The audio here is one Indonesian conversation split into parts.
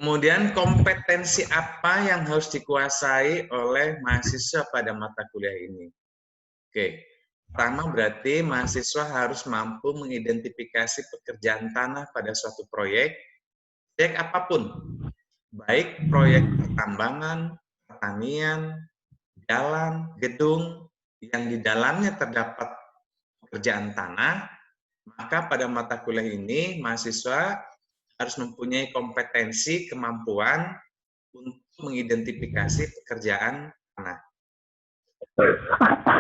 Kemudian kompetensi apa yang harus dikuasai oleh mahasiswa pada mata kuliah ini? Oke, pertama berarti mahasiswa harus mampu mengidentifikasi pekerjaan tanah pada suatu proyek apapun, baik proyek pertambangan, pertanian, jalan, gedung, yang di dalamnya terdapat pekerjaan tanah, maka pada mata kuliah ini mahasiswa harus mempunyai kompetensi, kemampuan untuk mengidentifikasi pekerjaan tanah.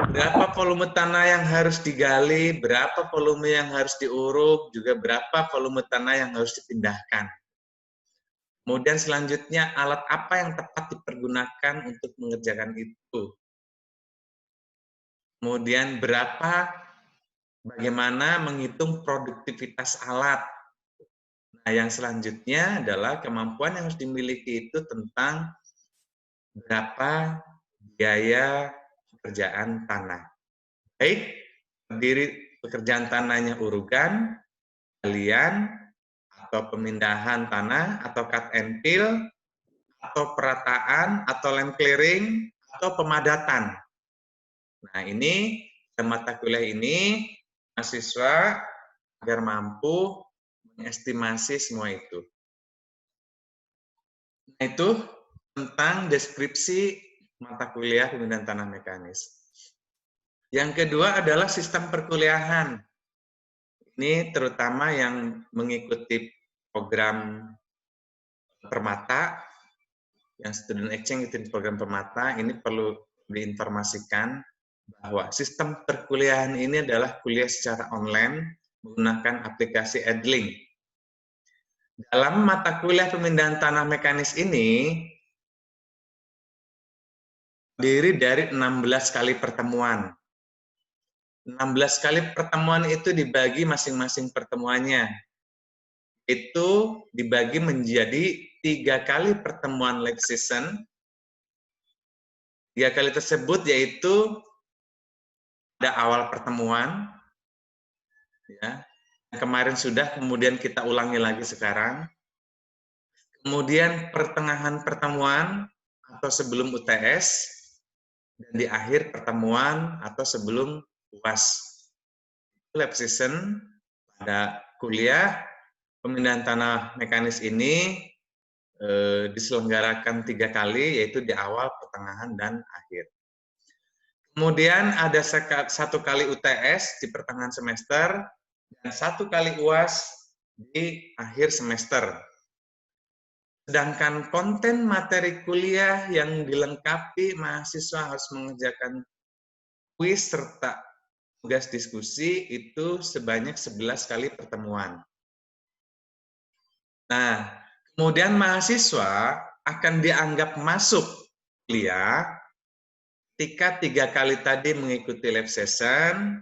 Berapa volume tanah yang harus digali, berapa volume yang harus diuruk, juga berapa volume tanah yang harus dipindahkan. Kemudian selanjutnya alat apa yang tepat dipergunakan untuk mengerjakan itu. Kemudian bagaimana menghitung produktivitas alat. Nah, yang selanjutnya adalah kemampuan yang harus dimiliki itu tentang berapa biaya pekerjaan tanah. Baik, terdiri pekerjaan tanahnya urukan, galian, atau pemindahan tanah, atau cut and fill, atau perataan, atau land clearing, atau pemadatan. Nah, ini mata kuliah ini mahasiswa agar mampu mengestimasi semua itu. Nah, itu tentang deskripsi mata kuliah pemindahan tanah mekanis. Yang kedua adalah sistem perkuliahan. Ini terutama yang mengikuti program Permata, yang student exchange itu program Permata, ini perlu diinformasikan bahwa sistem perkuliahan ini adalah kuliah secara online menggunakan aplikasi Edlink. Dalam mata kuliah pemindahan tanah mekanis ini, terdiri dari 16 kali pertemuan. 16 kali pertemuan itu dibagi masing-masing pertemuannya. Itu dibagi menjadi 3 kali pertemuan live session. 3 kali tersebut yaitu pada awal pertemuan, ya, kemarin sudah, kemudian kita ulangi lagi sekarang. Kemudian pertengahan pertemuan atau sebelum UTS, dan di akhir pertemuan atau sebelum UAS. Live session pada kuliah pemindahan tanah mekanis ini diselenggarakan 3 kali, yaitu di awal, pertengahan, dan akhir. Kemudian ada 1 kali UTS di pertengahan semester, dan 1 kali UAS di akhir semester. Sedangkan konten materi kuliah yang dilengkapi, mahasiswa harus mengerjakan kuis serta tugas diskusi itu sebanyak 11 kali pertemuan. Nah, kemudian mahasiswa akan dianggap masuk kuliah ketika 3 kali tadi mengikuti live session,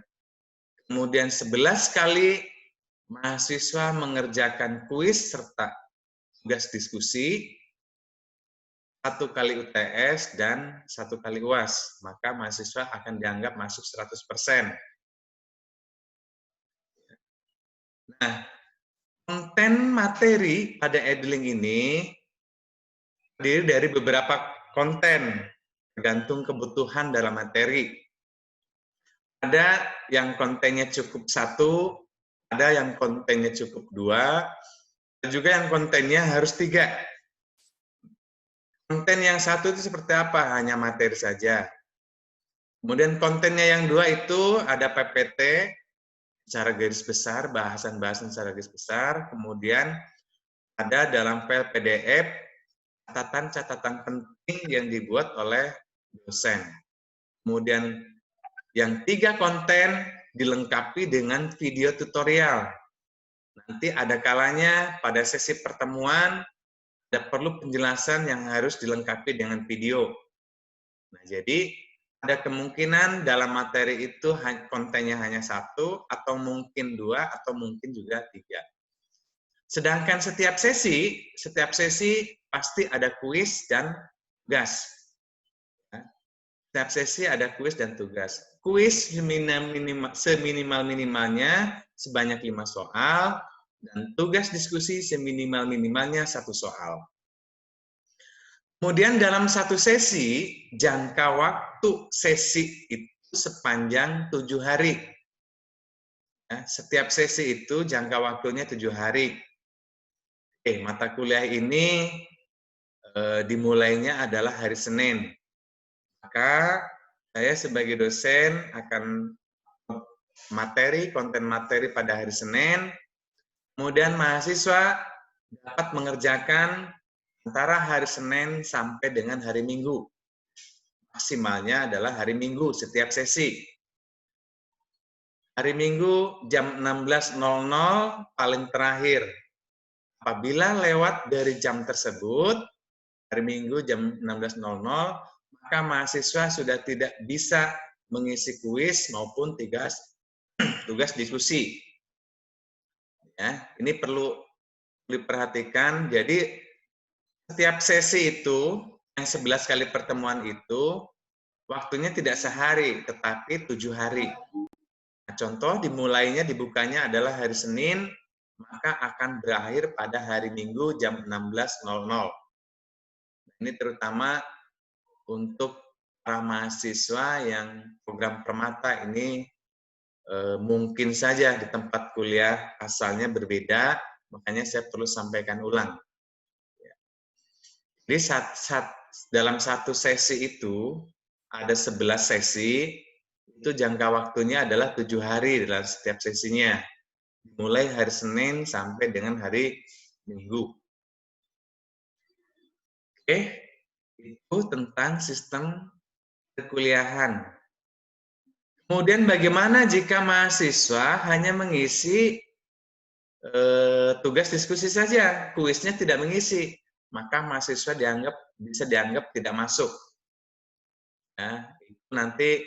kemudian 11 kali mahasiswa mengerjakan kuis serta tugas diskusi, 1 kali UTS, dan 1 kali UAS. Maka mahasiswa akan dianggap masuk 100%. Nah, konten materi pada Edlink ini terdiri dari beberapa konten, tergantung kebutuhan dalam materi. Ada yang kontennya cukup 1, ada yang kontennya cukup 2, ada juga yang kontennya harus 3. Konten yang 1 itu seperti apa? Hanya materi saja. Kemudian kontennya yang 2 itu ada PPT, secara garis besar, bahasan-bahasan secara garis besar, kemudian ada dalam file PDF, catatan-catatan penting yang dibuat oleh dosen. Kemudian yang 3 konten dilengkapi dengan video tutorial. Nanti ada kalanya pada sesi pertemuan, ada perlu penjelasan yang harus dilengkapi dengan video. Nah, jadi ada kemungkinan dalam materi itu kontennya hanya 1, atau mungkin 2, atau mungkin juga 3. Sedangkan setiap sesi pasti ada kuis dan tugas. Setiap sesi ada kuis dan tugas. Kuis seminimal-minimalnya sebanyak 5 soal, dan tugas diskusi seminimal-minimalnya 1 soal. Kemudian dalam satu sesi, jangka waktu sesi itu sepanjang 7 hari. Ya, setiap sesi itu jangka waktunya 7 hari. Mata kuliah ini dimulainya adalah hari Senin. Maka saya sebagai dosen akan konten materi pada hari Senin, kemudian mahasiswa dapat mengerjakan antara hari Senin sampai dengan hari Minggu. Maksimalnya adalah hari Minggu setiap sesi. Hari Minggu jam 16.00 paling terakhir. Apabila lewat dari jam tersebut, hari Minggu jam 16.00, maka mahasiswa sudah tidak bisa mengisi kuis maupun tugas diskusi. Ya, ini perlu diperhatikan. Jadi setiap sesi itu, yang 11 kali pertemuan itu, waktunya tidak sehari, tetapi 7 hari. Nah, contoh dibukanya adalah hari Senin, maka akan berakhir pada hari Minggu jam 16.00. Ini terutama untuk para mahasiswa yang program Permata ini mungkin saja di tempat kuliah asalnya berbeda, makanya saya perlu sampaikan ulang. Jadi dalam satu sesi itu ada 11 sesi, itu jangka waktunya adalah 7 hari dalam setiap sesinya. Mulai hari Senin sampai dengan hari Minggu. Oke, itu tentang sistem perkuliahan. Kemudian bagaimana jika mahasiswa hanya mengisi tugas diskusi saja, kuisnya tidak mengisi, maka mahasiswa bisa dianggap tidak masuk. Nah, itu nanti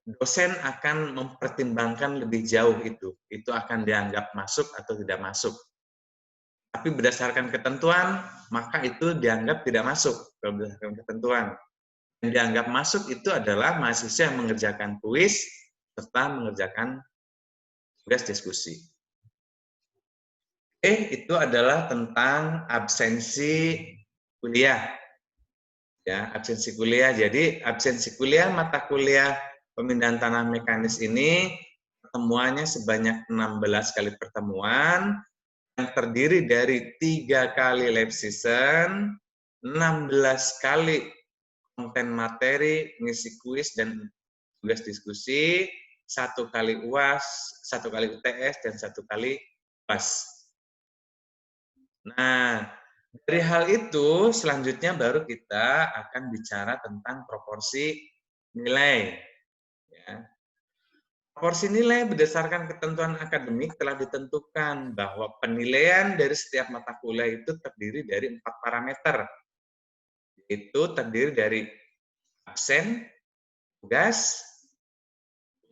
dosen akan mempertimbangkan lebih jauh itu akan dianggap masuk atau tidak masuk. Tapi berdasarkan ketentuan, maka itu dianggap tidak masuk kalau berdasarkan ketentuan. Yang dianggap masuk itu adalah mahasiswa yang mengerjakan kuis serta mengerjakan tugas diskusi. Itu adalah tentang absensi kuliah. Ya, absensi kuliah. Jadi absensi kuliah mata kuliah pemindahan tanah mekanis ini pertemuannya sebanyak 16 kali pertemuan yang terdiri dari 3 kali lab season, 16 kali konten materi, ngisi kuis dan tugas diskusi, 1 kali UAS, 1 kali UTS, dan 1 kali UAS. Nah, dari hal itu selanjutnya baru kita akan bicara tentang proporsi nilai. Ya. Proporsi nilai berdasarkan ketentuan akademik telah ditentukan bahwa penilaian dari setiap mata kuliah itu terdiri dari 4 parameter. Itu terdiri dari absen, tugas,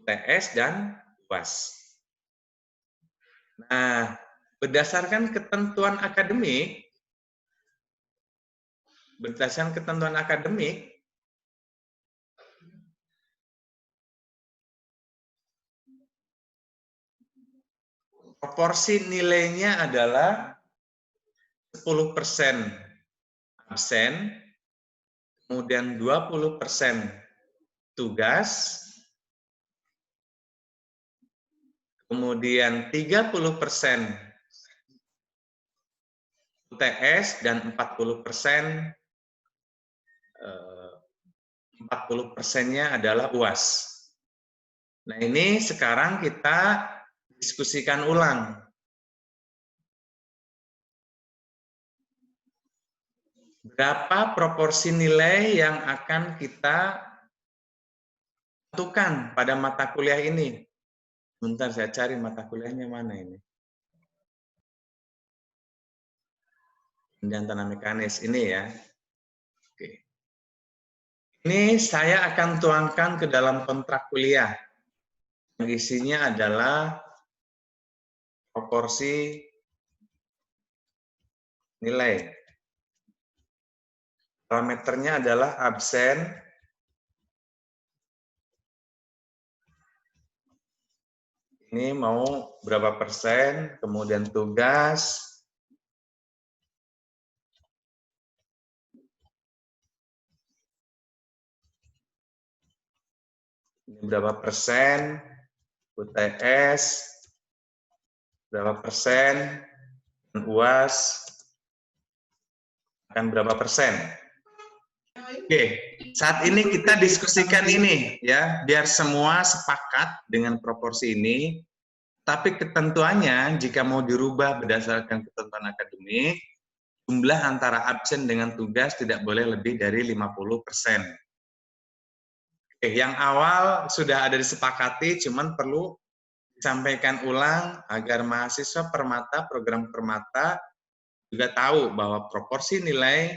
UTS, dan UAS. Nah, berdasarkan ketentuan akademik, proporsi nilainya adalah 10% absen, kemudian 20% tugas, kemudian 30% UTS, dan 40%-nya adalah UAS. Nah, ini sekarang kita diskusikan ulang. Berapa proporsi nilai yang akan kita tentukan pada mata kuliah ini? Bentar, saya cari mata kuliahnya mana ini. Pemindahan tanah mekanis ini ya. Oke. Ini saya akan tuangkan ke dalam kontrak kuliah. Yang isinya adalah proporsi nilai. Parameternya adalah absen, ini mau berapa persen, kemudian tugas, Ini berapa persen, UTS, berapa persen, dan UAS akan berapa persen. Oke, saat ini kita diskusikan ini ya, biar semua sepakat dengan proporsi ini. Tapi ketentuannya jika mau dirubah berdasarkan ketentuan akademik, jumlah antara absen dengan tugas tidak boleh lebih dari 50%. Oke, yang awal sudah ada disepakati, cuman perlu disampaikan ulang agar mahasiswa permata, program permata juga tahu bahwa proporsi nilai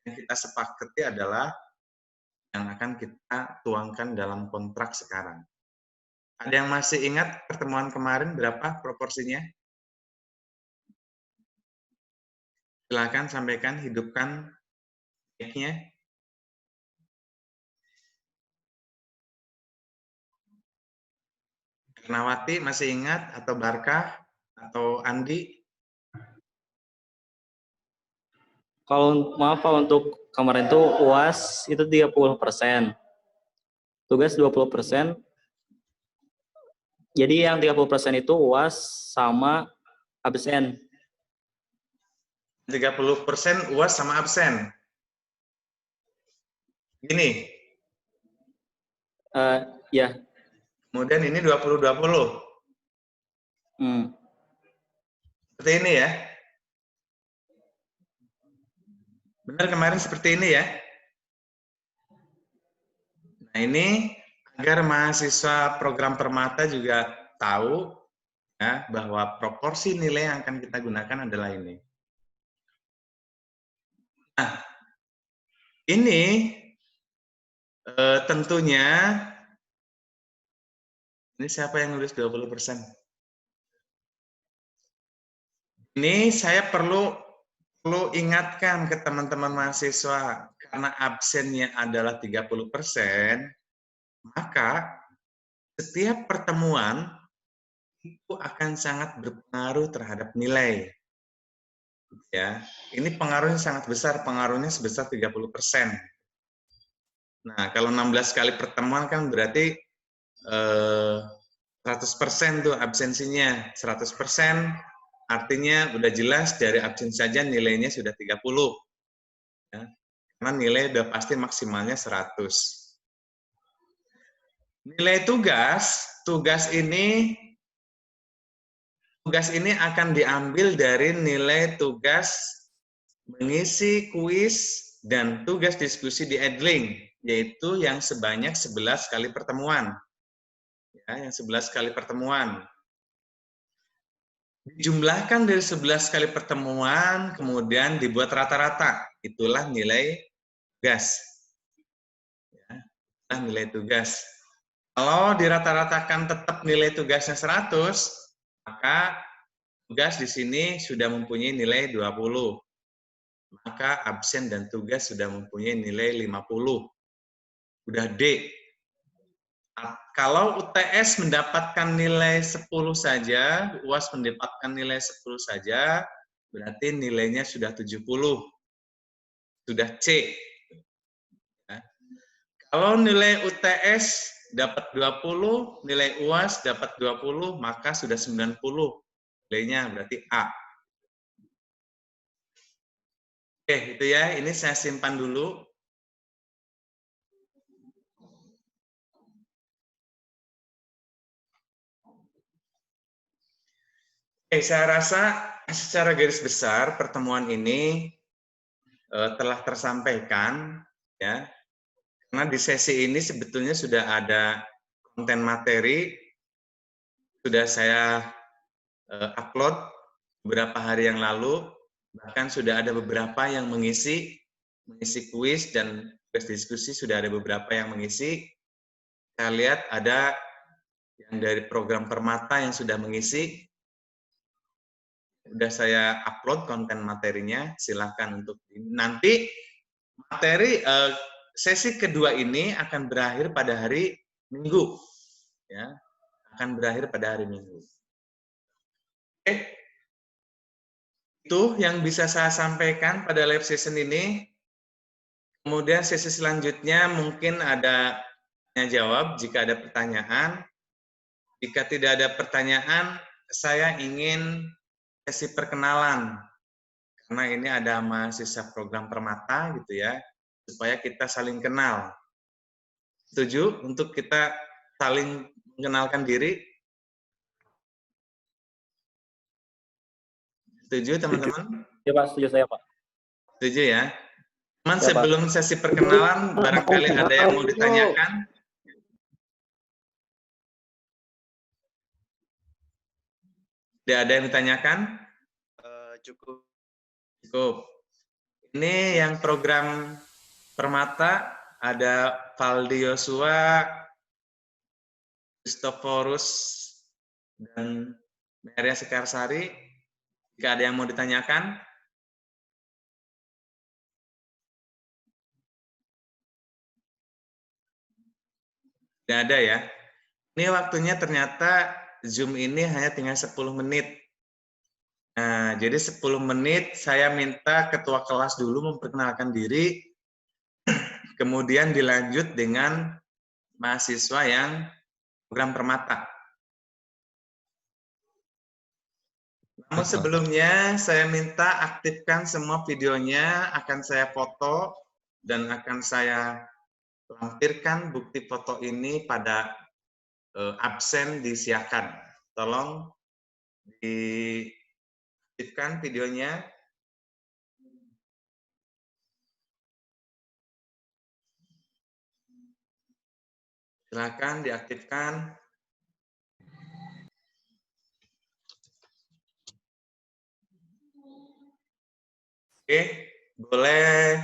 yang kita sepakati adalah yang akan kita tuangkan dalam kontrak sekarang. Ada yang masih ingat pertemuan kemarin berapa proporsinya? Silakan sampaikan, hidupkan mic-nya. Nawati masih ingat, atau Barkah, atau Andi? Kalau maaf Pak, untuk kemarin itu UAS itu 30%, tugas 20%. Jadi yang 30% itu UAS sama absen. 30% UAS sama absen. Gini. Ya. Kemudian ini 20-20. Seperti ini ya. Benar kemarin seperti ini ya. Nah ini agar mahasiswa program permata juga tahu ya, bahwa proporsi nilai yang akan kita gunakan adalah ini. Nah, ini tentunya, ini siapa yang nulis 20%? Ini saya perlu ingatkan ke teman-teman mahasiswa, karena absennya adalah 30%, maka setiap pertemuan itu akan sangat berpengaruh terhadap nilai. Ya, ini pengaruhnya sangat besar, pengaruhnya sebesar 30%. Nah, kalau 16 kali pertemuan kan berarti 100% tuh absensinya, 100%. Artinya udah jelas dari absen saja nilainya sudah 30. Ya. Karena nilai udah pasti maksimalnya 100. Nilai tugas ini akan diambil dari nilai tugas mengisi kuis dan tugas diskusi di Edling, yaitu yang sebanyak 11 kali pertemuan. Ya, yang 11 kali pertemuan. Dijumlahkan dari 11 kali pertemuan, kemudian dibuat rata-rata. Itulah nilai tugas. Ya, itulah nilai tugas. Kalau dirata-ratakan tetap nilai tugasnya 100, maka tugas di sini sudah mempunyai nilai 20. Maka absen dan tugas sudah mempunyai nilai 50. Udah D. Kalau UTS mendapatkan nilai 10 saja, UAS mendapatkan nilai 10 saja, berarti nilainya sudah 70. Sudah C. Ya. Kalau nilai UTS dapat 20, nilai UAS dapat 20, maka sudah 90. Nilainya berarti A. Oke, itu ya. Ini saya simpan dulu. Saya rasa secara garis besar pertemuan ini telah tersampaikan, ya. Karena di sesi ini sebetulnya sudah ada konten materi, sudah saya upload beberapa hari yang lalu, bahkan sudah ada beberapa yang mengisi kuis dan tugas diskusi, sudah ada beberapa yang mengisi. Saya lihat ada yang dari program Permata yang sudah mengisi. Sudah saya upload konten materinya, silahkan untuk nanti materi sesi kedua ini akan berakhir pada hari Minggu, ya, akan berakhir pada hari Minggu. Oke, itu yang bisa saya sampaikan pada live session ini. Kemudian sesi selanjutnya mungkin ada tanya jawab jika ada pertanyaan. Jika tidak ada pertanyaan, saya ingin sesi perkenalan. Karena ini ada mahasiswa program Permata gitu ya, supaya kita saling kenal. Setuju untuk kita saling mengenalkan diri? Setuju teman-teman? Ya Pak, setuju saya Pak. Setuju ya? Teman, Ya, Pak. sebelum sesi perkenalan, barangkali ada yang mau ditanyakan? Tidak ada yang ditanyakan? Cukup. Cukup. Ini yang program Permata, ada Valdi Yosua, Kristoforus, dan Maria Sekarsari. Jika ada yang mau ditanyakan? Tidak ada ya? Ini waktunya ternyata Zoom ini hanya tinggal 10 menit. Nah, jadi 10 menit saya minta ketua kelas dulu memperkenalkan diri, kemudian dilanjut dengan mahasiswa yang program Permata. Namun sebelumnya saya minta aktifkan semua videonya, akan saya foto dan akan saya lampirkan bukti foto ini pada absen disiakan. Tolong diaktifkan videonya. Silakan diaktifkan. Oke, boleh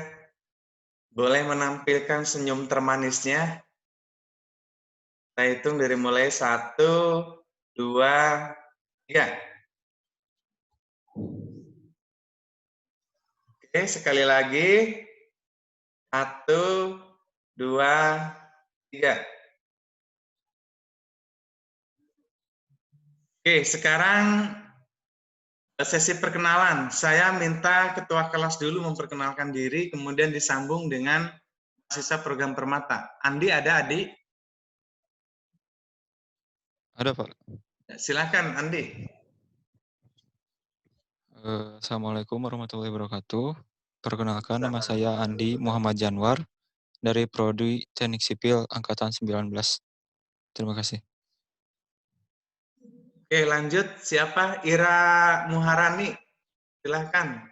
menampilkan senyum termanisnya. Kita hitung dari mulai 1, 2, 3. Oke, sekali lagi. 1, 2, 3. Oke, sekarang sesi perkenalan. Saya minta ketua kelas dulu memperkenalkan diri, kemudian disambung dengan mahasiswa program Permata. Andi ada, Adi? Ada, Pak. Silakan, Andi. Assalamualaikum warahmatullahi wabarakatuh. Perkenalkan, nama saya Andi Muhammad Janwar dari Prodi Teknik Sipil Angkatan 19. Terima kasih. Oke, lanjut. Siapa? Ira Muharani. Silakan.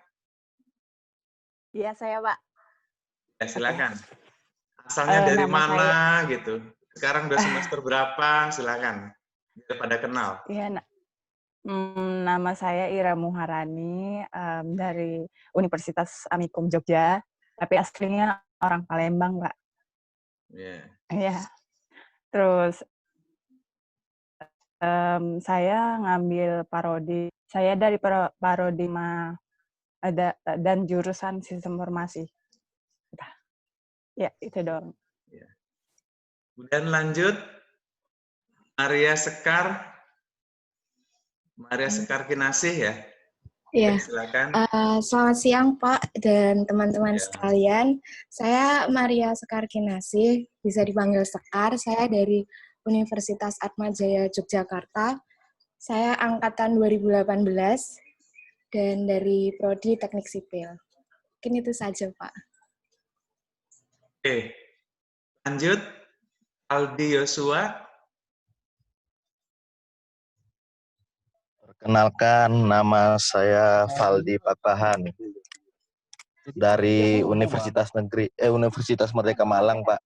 Iya, saya, Pak. Ya, silakan. Asalnya dari mana gitu. Sekarang udah semester berapa? Silakan. Biar pada kenal. Iya, nama saya Ira Muharani dari Universitas Amikum Jogja, tapi aslinya orang Palembang, Pak. Iya. Iya. Terus saya ngambil parodi. Saya dari parodi dan jurusan sistem informasi. Ya, itu doang. Ya. Kemudian lanjut, Maria Sekar Kinasih ya. Iya. Silakan. Selamat siang Pak dan teman-teman Ya. sekalian. Saya Maria Sekar Kinasih, bisa dipanggil Sekar. Saya dari Universitas Atmajaya Yogyakarta. Saya angkatan 2018 dan dari Prodi Teknik Sipil. Mungkin itu saja Pak. Oke. Lanjut, Aldi Yosua. Perkenalkan, nama saya Valdi Pakpahan dari Universitas Merdeka Malang, Pak.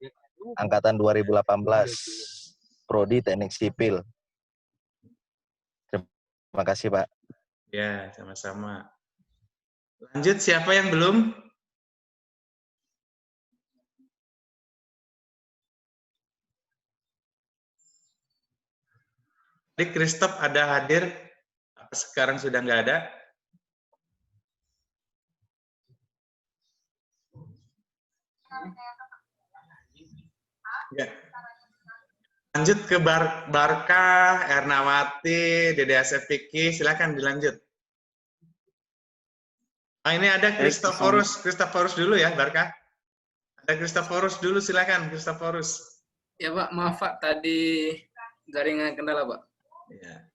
Angkatan 2018, Prodi Teknik Sipil. Terima kasih, Pak. Ya, sama-sama. Lanjut, siapa yang belum? Tadi Christoph ada hadir, sekarang sudah nggak ada. Ya. Lanjut ke Barka, Ernawati, Dede Asep Vicky, silakan dilanjut. Ini ada Kristoforus dulu ya, Barka. Ada Kristoforus dulu, silakan Kristoforus. Ya Pak, maaf Pak, tadi jaringan kendala Pak. Ya.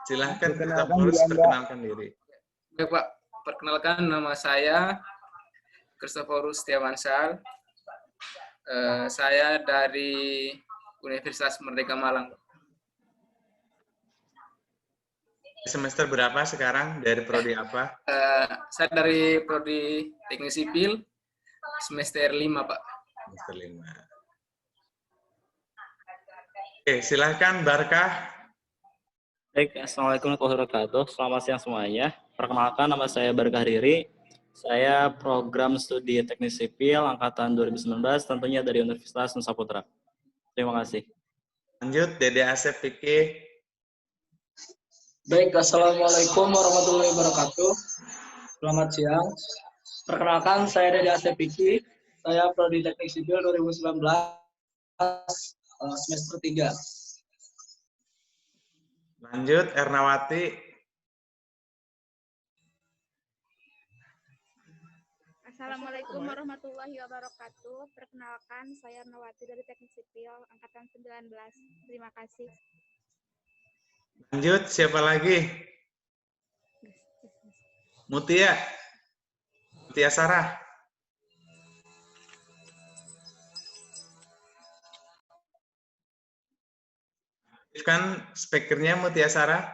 Silahkan Christophorus perkenalkan diri. Baik Pak, perkenalkan nama saya Christophorus Setiawansal. Saya dari Universitas Merdeka Malang. Semester berapa sekarang? Dari prodi apa? Saya dari prodi Teknik Sipil, semester 5 Pak. Semester 5. Oke, silahkan Barkah. Baik, Assalamualaikum warahmatullahi wabarakatuh. Selamat siang semuanya. Perkenalkan, nama saya Barkah Riri. Saya program studi Teknik Sipil Angkatan 2019, tentunya dari Universitas Nusa Putra. Terima kasih. Lanjut, Dede Asep Fikih. Baik, Assalamualaikum warahmatullahi wabarakatuh. Selamat siang. Perkenalkan, saya Dede Asep Fikih. Saya prodi Teknik Sipil 2019, semester 3. Lanjut, Ernawati. Assalamualaikum warahmatullahi wabarakatuh. Perkenalkan, saya Ernawati dari Teknik Sipil Angkatan 19. Terima kasih. Lanjut, siapa lagi? Mutia. Mutia Sarah. Kan speakernya Mutia Sarah.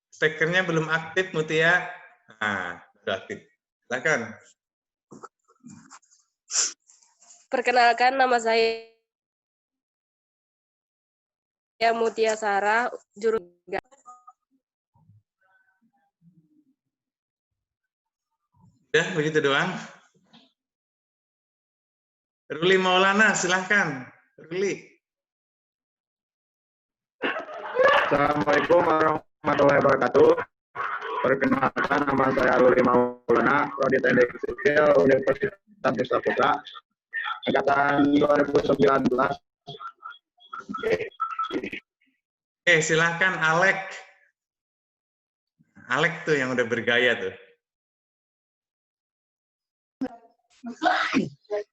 Speakernya belum aktif, Mutia. Nah, sudah aktif. Silakan. Perkenalkan, nama saya Mutia Sarah, jurusan. Udah, begitu doang. Ruli Maulana, silahkan. Ruli. Assalamualaikum warahmatullahi wabarakatuh. Perkenalkan, nama saya Ruli Maulana, prodi Teknik Sipil Universitas Nusa Putra, angkatan 2019. Silahkan Alek. Alek tuh yang udah bergaya tuh.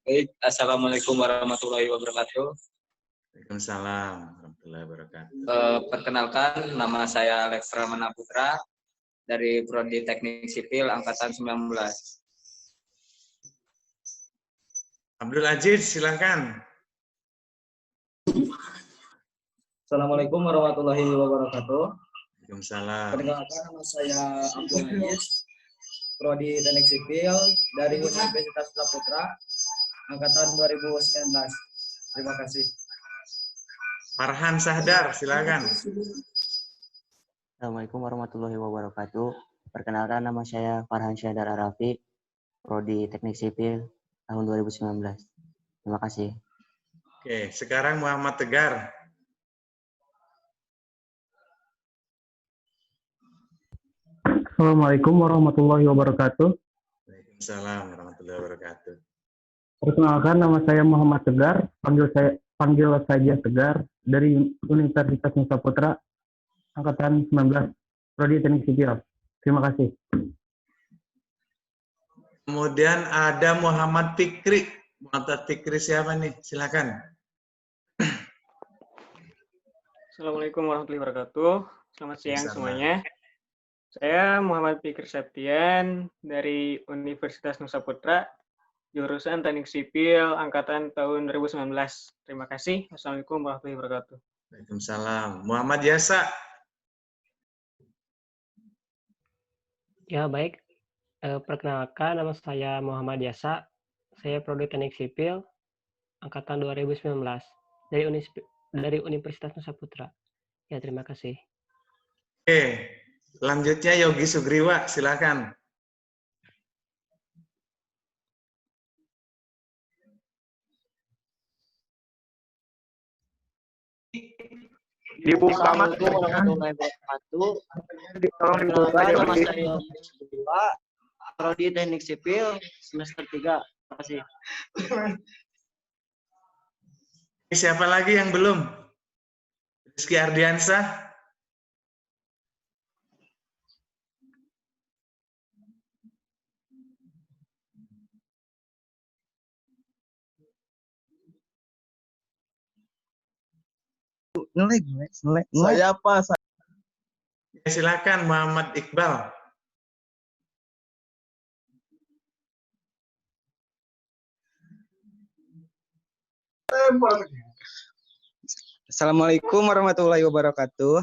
Baik, Assalamualaikum warahmatullahi wabarakatuh. Waalaikumsalam warahmatullahi wabarakatuh. Perkenalkan, nama saya Alex Ramana Putra dari Prodi Teknik Sipil Angkatan 19. Abdul Aziz, silakan. Assalamualaikum warahmatullahi wabarakatuh. Waalaikumsalam. Perkenalkan, nama saya Abdul Aziz, prodi Teknik Sipil dari Universitas Nusa Putra, angkatan 2019. Terima kasih. Farhan Sahdar, silakan. Assalamualaikum warahmatullahi wabarakatuh. Perkenalkan, nama saya Farhan Syadar Arafi, prodi Teknik Sipil tahun 2019. Terima kasih. Oke, sekarang Muhammad Tegar. Assalamualaikum warahmatullahi wabarakatuh. Waalaikumsalam warahmatullahi wabarakatuh. Perkenalkan, nama saya Muhammad Tegar, panggil saja Tegar, dari Universitas Nusa Putra, angkatan 19, prodi Teknik Sipil. Terima kasih. Kemudian ada Muhammad Fikri. Muhammad Fikri siapa nih? Silakan. Assalamualaikum warahmatullahi wabarakatuh. Selamat siang semuanya. Saya Muhammad Fikri Septian dari Universitas Nusa Putra, jurusan Teknik Sipil angkatan tahun 2019. Terima kasih. Assalamualaikum warahmatullahi wabarakatuh. Waalaikumsalam. Muhammad Yasa. Ya, baik. Perkenalkan, nama saya Muhammad Yasa. Saya prodi Teknik Sipil angkatan 2019 dari Universitas Nusa Putra. Ya, terima kasih. Oke, selanjutnya Yogi Sugriwa, silakan. Dibuka warahmatullahi wabarakatuh. Perkenalkan, nama saya Yogi Sugriwa, prodi Teknik Sipil semester 3. Terima kasih. Siapa lagi yang belum? Rizky Ardiansah. Ngelek. Saya apa? Ya, silakan Muhammad Iqbal. Assalamualaikum warahmatullahi wabarakatuh.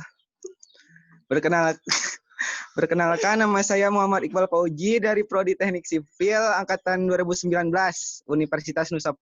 Perkenalkan nama saya Muhammad Iqbal Fauji dari Prodi Teknik Sipil angkatan 2019 Universitas Nusa